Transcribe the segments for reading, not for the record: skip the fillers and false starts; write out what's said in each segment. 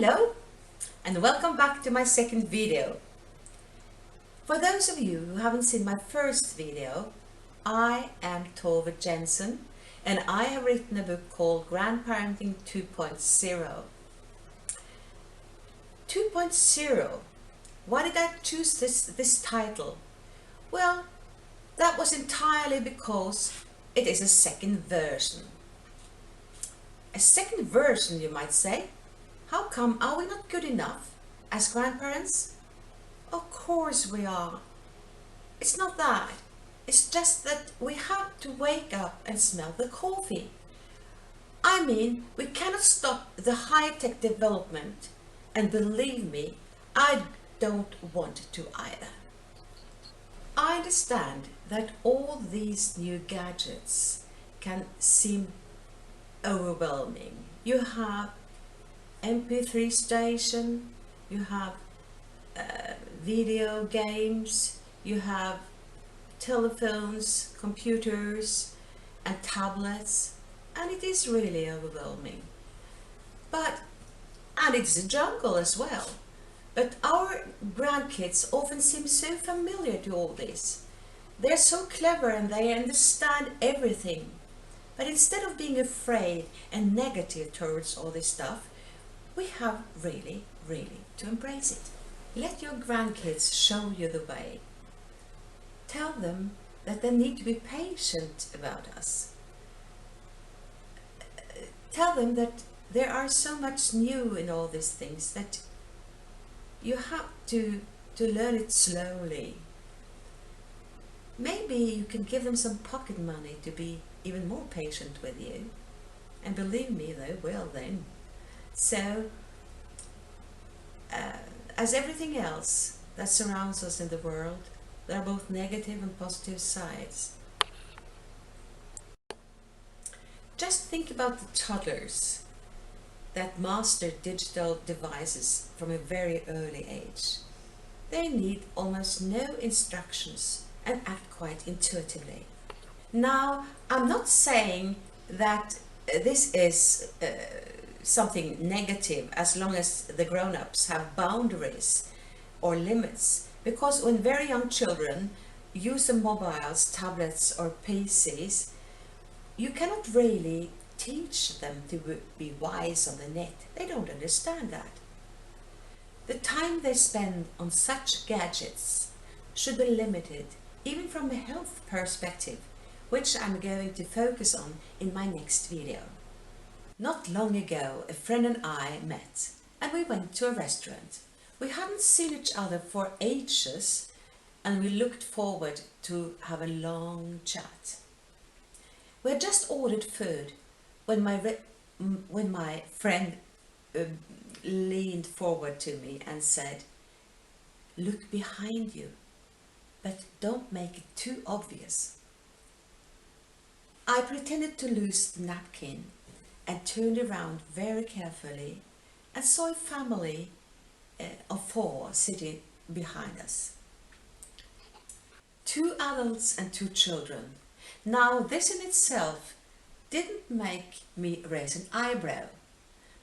Hello and welcome back to my second video. For those of you who haven't seen my first video, I am Tove Jensen and I have written a book called Grandparenting 2.0. 2.0. Why did I choose this title? Well, that was entirely because it is a second version. A second version, you might say. How come are we not good enough as grandparents? Of course we are. It's not that. It's just that we have to wake up and smell the coffee. I mean, we cannot stop the high-tech development, and believe me, I don't want to either. I understand that all these new gadgets can seem overwhelming. You have MP3 station, you have video games, you have telephones, computers and tablets, and it is really overwhelming. And it's a jungle as well. But our grandkids often seem so familiar to all this. They're so clever and they understand everything. But instead of being afraid and negative towards all this stuff, we have really to embrace it. Let your grandkids show you the way. Tell them that they need to be patient about us. Tell them that there are so much new in all these things that you have to learn it slowly. Maybe you can give them some pocket money to be even more patient with you. And believe me, they will then. So, as everything else that surrounds us in the world, there are both negative and positive sides. Just think about the toddlers that master digital devices from a very early age. They need almost no instructions and act quite intuitively. Now, I'm not saying that this is something negative as long as the grown-ups have boundaries or limits, because when very young children use the mobiles, tablets or PCs, you cannot really teach them to be wise on the net. They don't understand that. The time they spend on such gadgets should be limited, even from a health perspective, which I'm going to focus on in my next video. Not long ago, a friend and I met and we went to a restaurant. We hadn't seen each other for ages and we looked forward to have a long chat. We had just ordered food when my friend leaned forward to me and said, "Look behind you, but don't make it too obvious." I pretended to lose the napkin and turned around very carefully and saw a family of 4 sitting behind us. 2 adults and 2 children. Now this in itself didn't make me raise an eyebrow,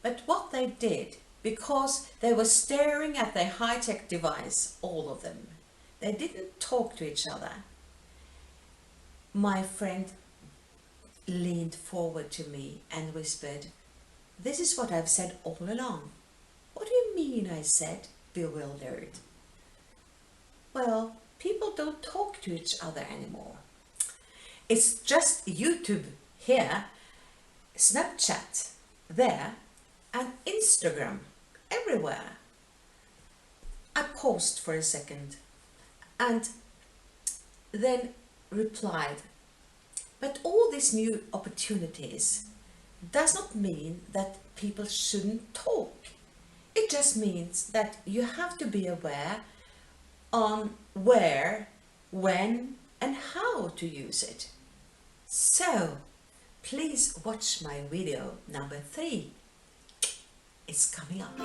but what they did, because they were staring at their high-tech device, all of them, they didn't talk to each other. My friend leaned forward to me and whispered, "This is what I've said all along." "What do you mean?" I said, bewildered. "Well, people don't talk to each other anymore. It's just YouTube here, Snapchat there, and Instagram everywhere." I paused for a second and then replied, "But all these new opportunities does not mean that people shouldn't talk. It just means that you have to be aware on where, when and how to use it. So please watch my video number 3. It's coming up.